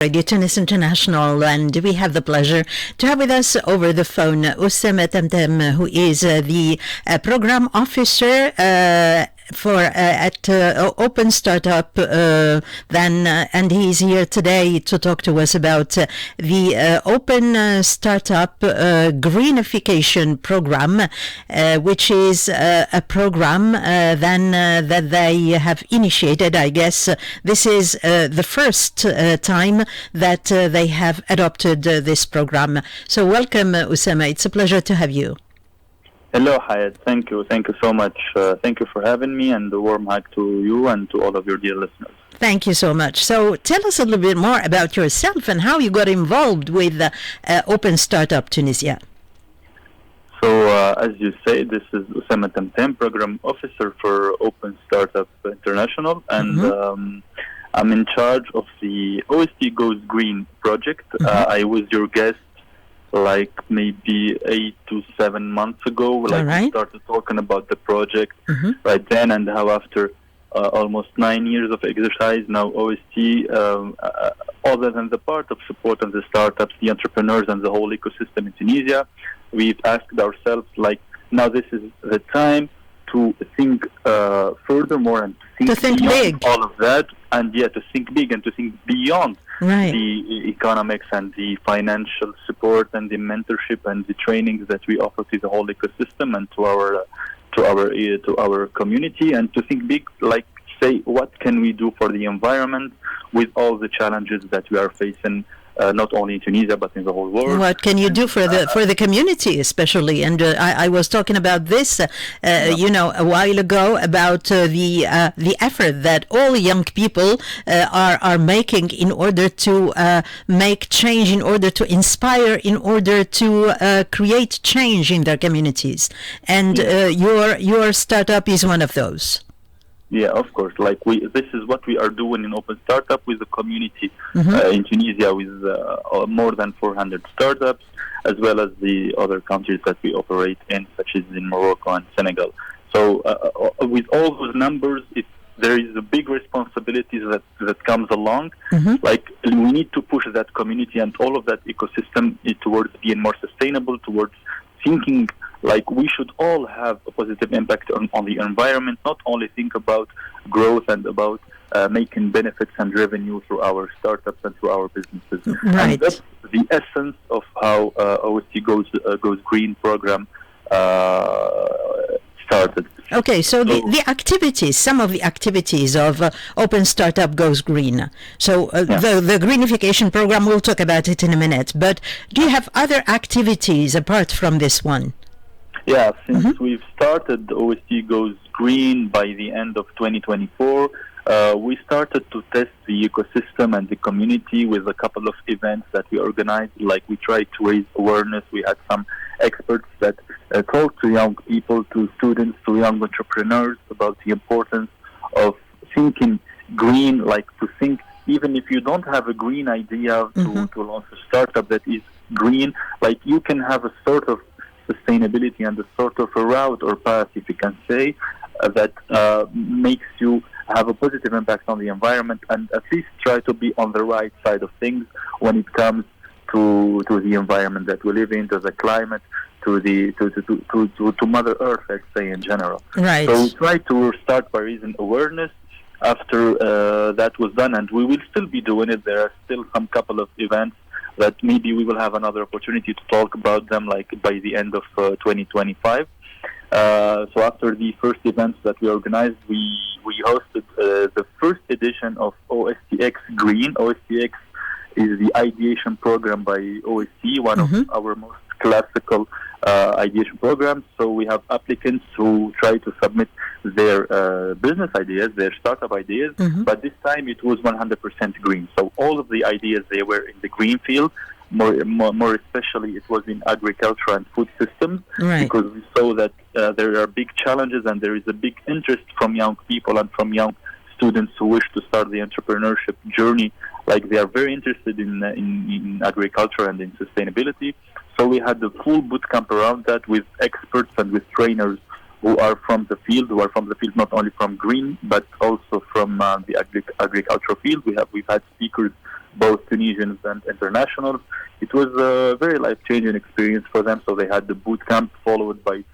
Radio Tunis International, and we have the pleasure to have with us over the phone Oussama Temtem, who is the program officer at Open Startup, and he's here today to talk to us about the Open Startup Greenification program, which is a program that they have initiated. I guess this is the first time that they have adopted this program. So welcome, Oussama. It's a pleasure to have you. Hello, Hayat. Thank you. Thank you so much. Thank you for having me, and a warm hug to you and to all of your dear listeners. Thank you so much. So tell us a little bit more about yourself and how you got involved with Open Startup Tunisia. So, as you say, this is Oussama Temtem, Program Officer for Open Startup International, and I'm in charge of the OST Goes Green project. I was your guest like maybe 8 to 7 months ago, we started talking about the project right then, and how after almost 9 years of exercise, now OST, other than the part of support of the startups, the entrepreneurs, and the whole ecosystem in Tunisia, we've asked ourselves, like, now this is the time to think furthermore and to think big. All of that, and to think big and to think beyond the economics and the financial support and the mentorship and the trainings that we offer to the whole ecosystem and to our community, and to think big, like say, what can we do for the environment with all the challenges that we are facing, not only in Tunisia but in the whole world. What can you do for the community, especially? And I was talking about this, a while ago, about the effort that all young people are making in order to make change, in order to inspire, in order to create change in their communities. And your startup is one of those. Yeah, of course. This is what we are doing in Open Startup with the community in Tunisia, with more than 400 startups, as well as the other countries that we operate in, such as in Morocco and Senegal. So, with all those numbers, there is a big responsibility that comes along. Like, we need to push that community and all of that ecosystem towards being more sustainable, towards thinking like we should all have a positive impact on the environment, not only think about growth and about making benefits and revenue through our startups and through our businesses. Right. And that's the essence of how OST Goes Green program started. Okay, so the activities, some of the activities of Open Startup Goes Green. So the Greenification program, we'll talk about it in a minute. But do you have other activities apart from this one? Yeah, since we've started OST Goes Green by the end of 2024, we started to test the ecosystem and the community with a couple of events that we organized. Like, we tried to raise awareness. We had some experts that talked to young people, to students, to young entrepreneurs about the importance of thinking green, like to think, even if you don't have a green idea to launch a startup that is green, like you can have a sort of sustainability and a sort of a route or path, if you can say, that makes you have a positive impact on the environment, and at least try to be on the right side of things when it comes to the environment that we live in, to the climate, to Mother Earth, let's say, in general. Right. So we try to start by raising awareness. After that was done, and we will still be doing it, there are still some couple of events that maybe we will have another opportunity to talk about them, like by the end of 2025. So after the first events that we organized, we hosted the first edition of OSTX Green. OSTX is the ideation program by OST, one of our most classical ideation programs. So we have applicants who try to submit their business ideas, their startup ideas, but this time it was 100% green. So all of the ideas, they were in the green field. More especially, it was in agriculture and food systems, because we saw that there are big challenges and there is a big interest from young people and from young students who wish to start the entrepreneurship journey. Like, they are very interested in agriculture and in sustainability. So we had the full bootcamp around that with experts and with trainers who are from the field, not only from green, but also from the agricultural field. We've had speakers both Tunisians and internationals. It was a very life-changing experience for them. So they had the boot camp followed by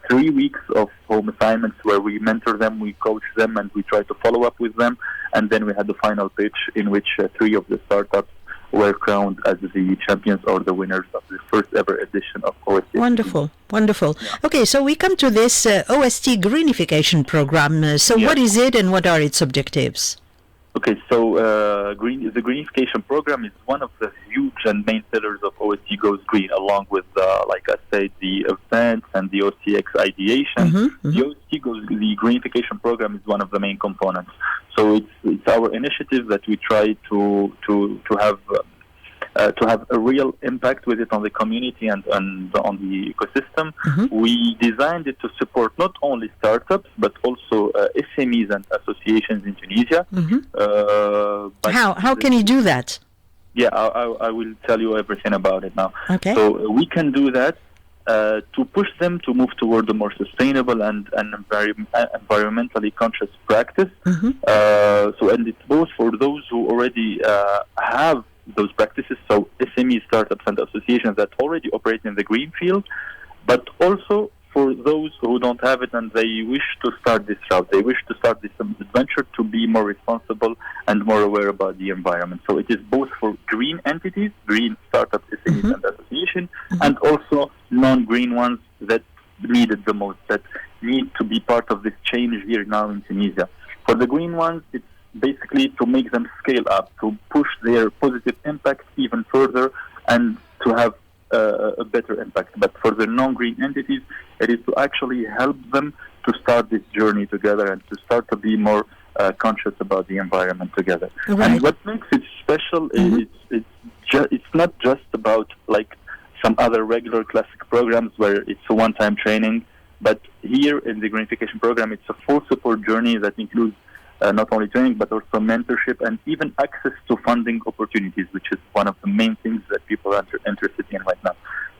3 weeks of home assignments where we mentor them, we coach them, and we try to follow up with them. And then we had the final pitch in which 3 of the startups were crowned as the champions or the winners of the first ever edition of OST. Wonderful, wonderful. Yeah. Okay, so we come to this OST Greenification program. What is it and what are its objectives? Okay, so the Greenification program is one of the huge and main pillars of OST Goes Green, along with, like I said, the events and the OCX ideation. The Greenification program is one of the main components. So it's our initiative that we try to have a real impact with it on the community and on the ecosystem. We designed it to support not only startups, but also SMEs and associations in Tunisia. How can you do that? Yeah, I will tell you everything about it now. Okay. So we can do that to push them to move toward a more sustainable and environmentally conscious practice. And it's both for those who already have those practices, so SME startups and associations that already operate in the green field, but also for those who don't have it and they wish to start this route. They wish to start this adventure to be more responsible and more aware about the environment. So it is both for green entities, green startups, SMEs and associations, and also non-green ones that need it the most, that need to be part of this change here now in Tunisia. For the green ones, it's basically to make them scale up, to push their positive impact even further and to have a better impact. But for the non-green entities, it is to actually help them to start this journey together and to start to be more conscious about the environment together. Right. And what makes it special is it's not just about like some other regular classic programs where it's a one-time training, but here in the Greenification program, it's a full support journey that includes not only training, but also mentorship and even access to funding opportunities, which is one of the main things that people are interested in right now.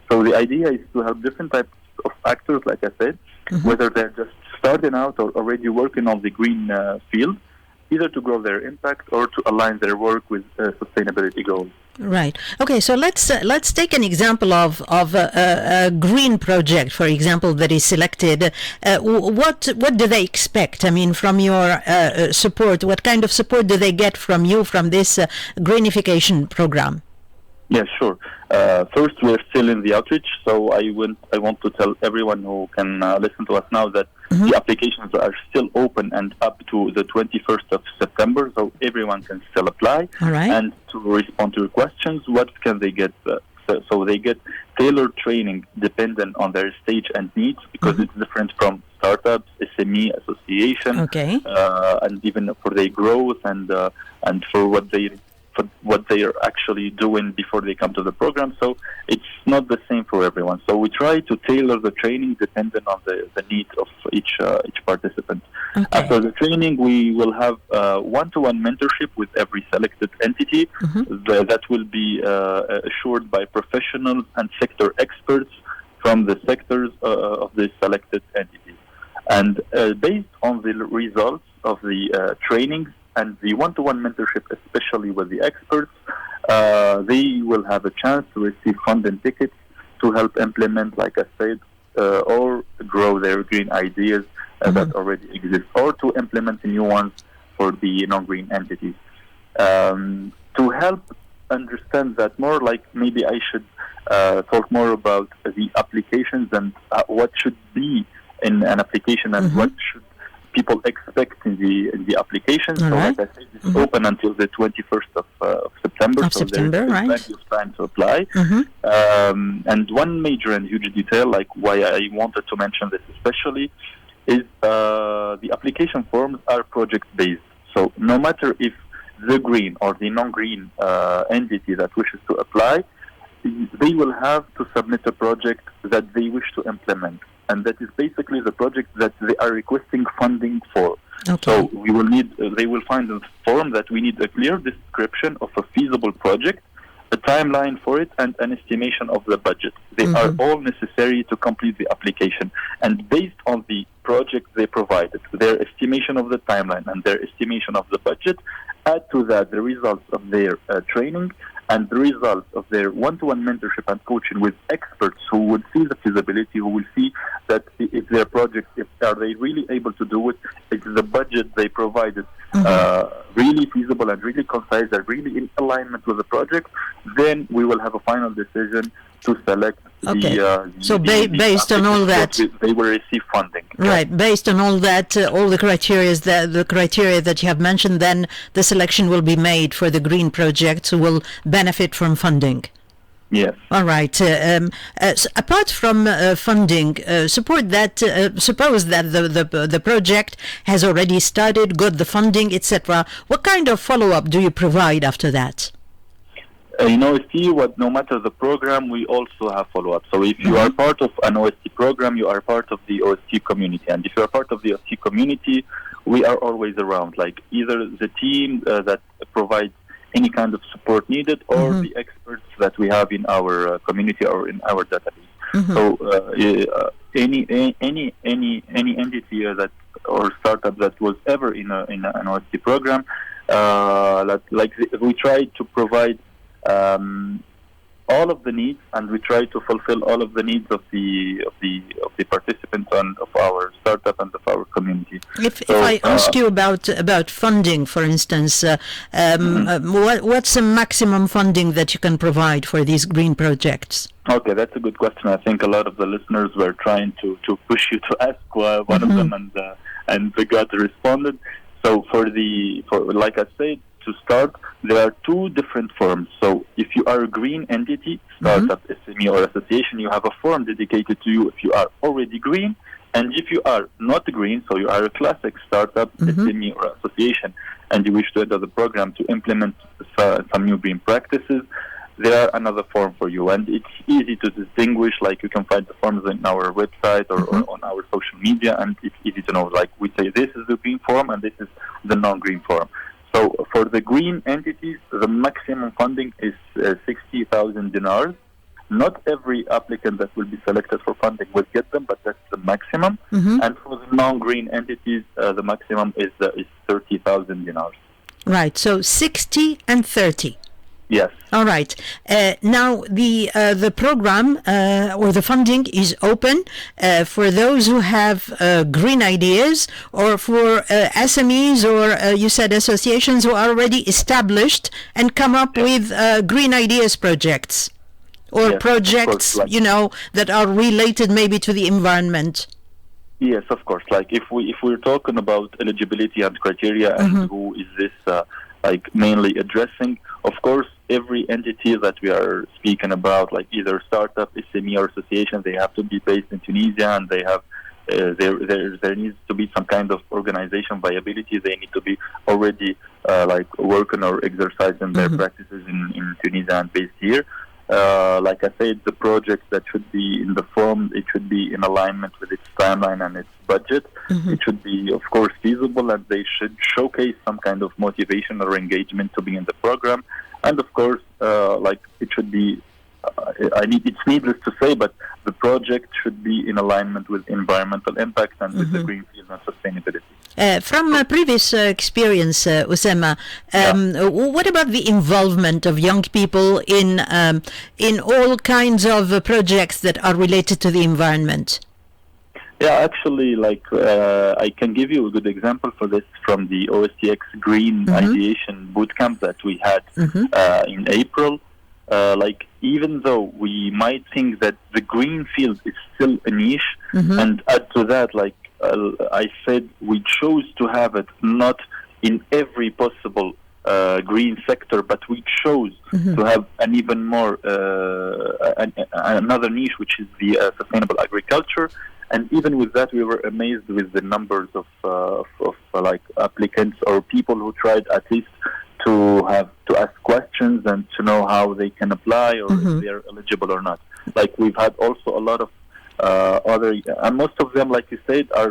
So the idea is to have different types of actors, like I said, whether they're just starting out or already working on the green field, either to grow their impact or to align their work with sustainability goals. Right. Okay. So let's take an example of a green project, for example, that is selected. What do they expect? I mean, from your support, what kind of support do they get from you from this Greenification program? Yeah, sure. First, we're still in the outreach, so I want to tell everyone who can listen to us now that the applications are still open and up to the 21st of September, so everyone can still apply. All right. And to respond to your questions, what can they get? So they get tailored training dependent on their stage and needs, because it's different from startups, SME, association, and even for their growth and for what they are actually doing before they come to the program. So it's not the same for everyone. So we try to tailor the training dependent on the needs of each participant. Okay. After the training, we will have one-to-one mentorship with every selected entity that will be assured by professionals and sector experts from the sectors of the selected entities. And based on the results of the trainings, and the one-to-one mentorship, especially with the experts, they will have a chance to receive funding tickets to help implement, like I said, or grow their green ideas that already exist, or to implement new ones for the non-green entities. To help understand that more, like maybe I should talk more about the applications and what should be in an application and what should people expect in the application. So like I said, it's open until the 21st of September. So there's plenty of time to apply. And one major and huge detail, like why I wanted to mention this especially, is the application forms are project-based. So no matter if the green or the non-green entity that wishes to apply, they will have to submit a project that they wish to implement. And that is basically the project that they are requesting funding for. Okay. So they will find a form that we need a clear description of a feasible project a timeline for it, and an estimation of the budget. They are all necessary to complete the application. And based on the project they provided, their estimation of the timeline and their estimation of the budget, add to that the results of their training and the results of their one-to-one mentorship and coaching with experts who will see the feasibility, who will see that if their project, are they really able to do it, is the budget they provided really feasible and really concise and really in alignment with the project, then we will have a final decision to select based on all that, they will receive funding. Right. Based on all that, all the criteria that you have mentioned, then the selection will be made for the green projects who will benefit from funding. Yes. All right. Apart from funding, suppose that the project has already started, got the funding, etc. What kind of follow-up do you provide after that? No matter the program, we also have follow-up. So if you are part of an OST program, you are part of the OST community. And if you are part of the OST community, we are always around, like either the team that provides any kind of support needed, or the experts that we have in our community or in our database. So any entity that or startup that was ever in an OST program, we try to provide all of the needs, and we try to fulfill all of the needs of the participants and of our startup and of our community. If I ask you about funding, for instance, what's the maximum funding that you can provide for these green projects? Okay, that's a good question. I think a lot of the listeners were trying to push you to ask one of them, and they got responded. So for like I said, to start, there are two different forms. So if you are a green entity, startup, SME, or association, you have a form dedicated to you if you are already green. And if you are not green, so you are a classic startup, SME, or association, and you wish to enter the program to implement some new green practices, there are another form for you. And it's easy to distinguish, like you can find the forms in our website or on our social media, and it's easy to know, like we say, this is the green form and this is the non-green form. So for the green entities, the maximum funding is 60,000 dinars. Not every applicant that will be selected for funding will get them, but that's the maximum. And for the non-green entities, the maximum is 30,000 dinars. Right, so 60 and 30. Yes. All right. Now the program or the funding is open for those who have green ideas, or for SMEs or you said associations who are already established and come up with green ideas projects, or projects that are related maybe to the environment. Yes, of course. Like if we're talking about eligibility and criteria and who is this mainly addressing, of course, every entity that we are speaking about, like either startup, SME, or association, they have to be based in Tunisia, and they have there needs to be some kind of organization viability. They need to be already working or exercising their practices in Tunisia and based here. Like I said, the project that should be in the form, it should be in alignment with its timeline and its budget. It should be, of course, feasible, and they should showcase some kind of motivation or engagement to be in the program. And of course, it should be, it's needless to say, but the project should be in alignment with environmental impact and with the green field and sustainability. From previous experience, Oussama, what about the involvement of young people in all kinds of projects that are related to the environment? Yeah, actually, I can give you a good example for this from the OSTX Green Ideation Bootcamp that we had in April. Even though we might think that the green field is still a niche, and add to that, I said, we chose to have it not in every possible green sector, but we chose to have an even more another niche, which is the sustainable agriculture. And even with that, we were amazed with the numbers of applicants or people who tried at least to ask questions and to know how they can apply or if they are eligible or not. We've had also a lot of and most of them, like you said, are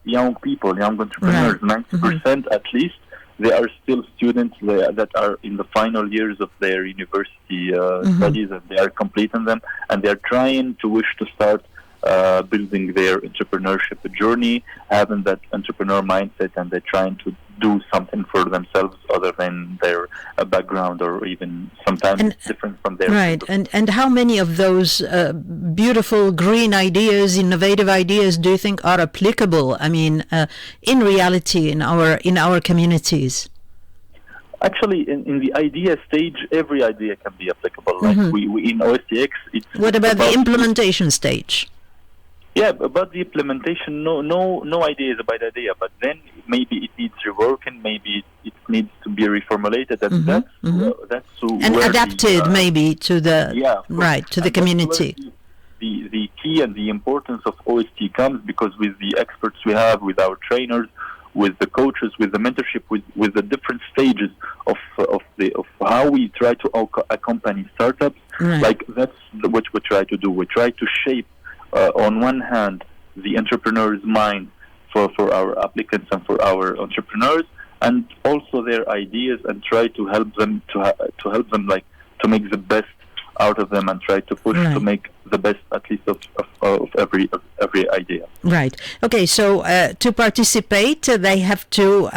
young people, young entrepreneurs. 90% at least they are still students that are in the final years of their university studies, and they are completing them, and they are trying to wish to start building their entrepreneurship journey, having that entrepreneur mindset, and they're trying to do something for themselves other than their background, or even sometimes different from their right. And how many of those beautiful green ideas, innovative ideas, do you think are applicable? I mean, in reality, in our communities. Actually, in the idea stage, every idea can be applicable. Like we in OSTX, what about the implementation stage? Yeah, about the implementation, no idea is a bad idea, but then maybe it needs reworking, maybe it needs to be reformulated, and that's and adapted maybe to the to the community. The key and the importance of OST comes, because with the experts we have, with our trainers, with the coaches, with the mentorship, with the different stages of how we try to accompany startups, like that's what we try to do. We try to shape, on one hand, the entrepreneur's mind for our applicants and for our entrepreneurs, and also their ideas, and try to help them like to make the best out of them, and try to push to make the best, at least of every idea. Right. Okay. So to participate, they have to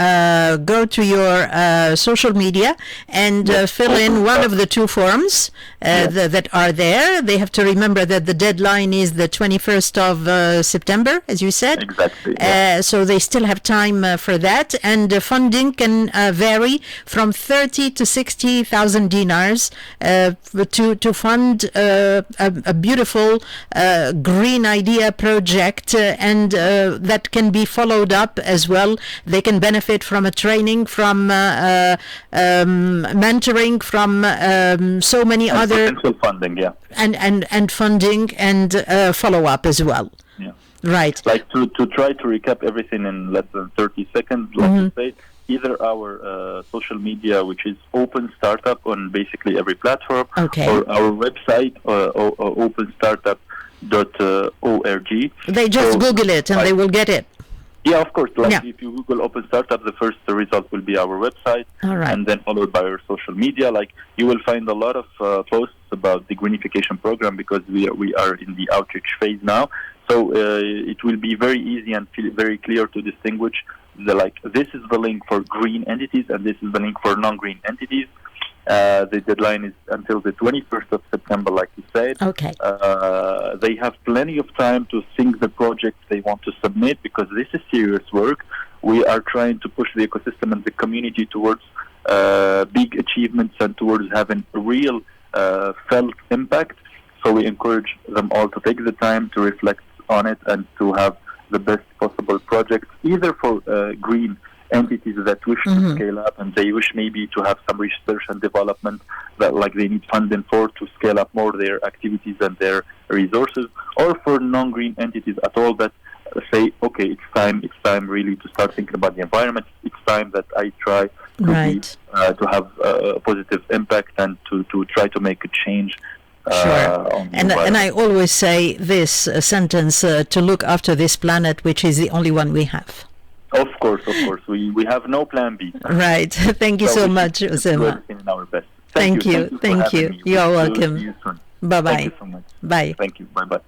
go to your social media and fill in one of the two forms that are there. They have to remember that the deadline is the 21st of September, as you said. Exactly. So they still have time for that, and funding can vary from 30 to 60,000 dinars to fund a beautiful green idea project, and that can be followed up as well. They can benefit from a training, from mentoring, from so many other potential funding, and funding and follow up as well. Yeah. Right. Like to try to recap everything in less than 30 seconds, like you say, either our social media, which is Open Startup on basically every platform, or our website, openstartup.org. They just Google it and they will get it. Yeah, of course. Like if you Google Open Startup, the first result will be our website, and then followed by our social media. Like you will find a lot of posts about the Greenification program, because we are in the outreach phase now. So it will be very easy and very clear to distinguish this is the link for green entities, and this is the link for non-green entities. The deadline is until the 21st of September, like you said. Okay. They have plenty of time to think the projects they want to submit, because this is serious work. We are trying to push the ecosystem and the community towards big achievements and towards having a real felt impact. So we encourage them all to take the time to reflect on it, and to have the best possible projects, either for green entities that wish to scale up, and they wish maybe to have some research and development that they need funding to scale up more their activities and their resources, or for non-green entities at all that say, okay, it's time really to start thinking about the environment. It's time that I try to have a positive impact, and to try to make a change. And I always say this sentence, to look after this planet, which is the only one we have. Of course. We have no plan B. Right. Thank you so much, Oussama. In our best. Thank you. Thank you. You're welcome. See you soon. Bye-bye. Thank you so much. Bye. Thank you. Bye-bye.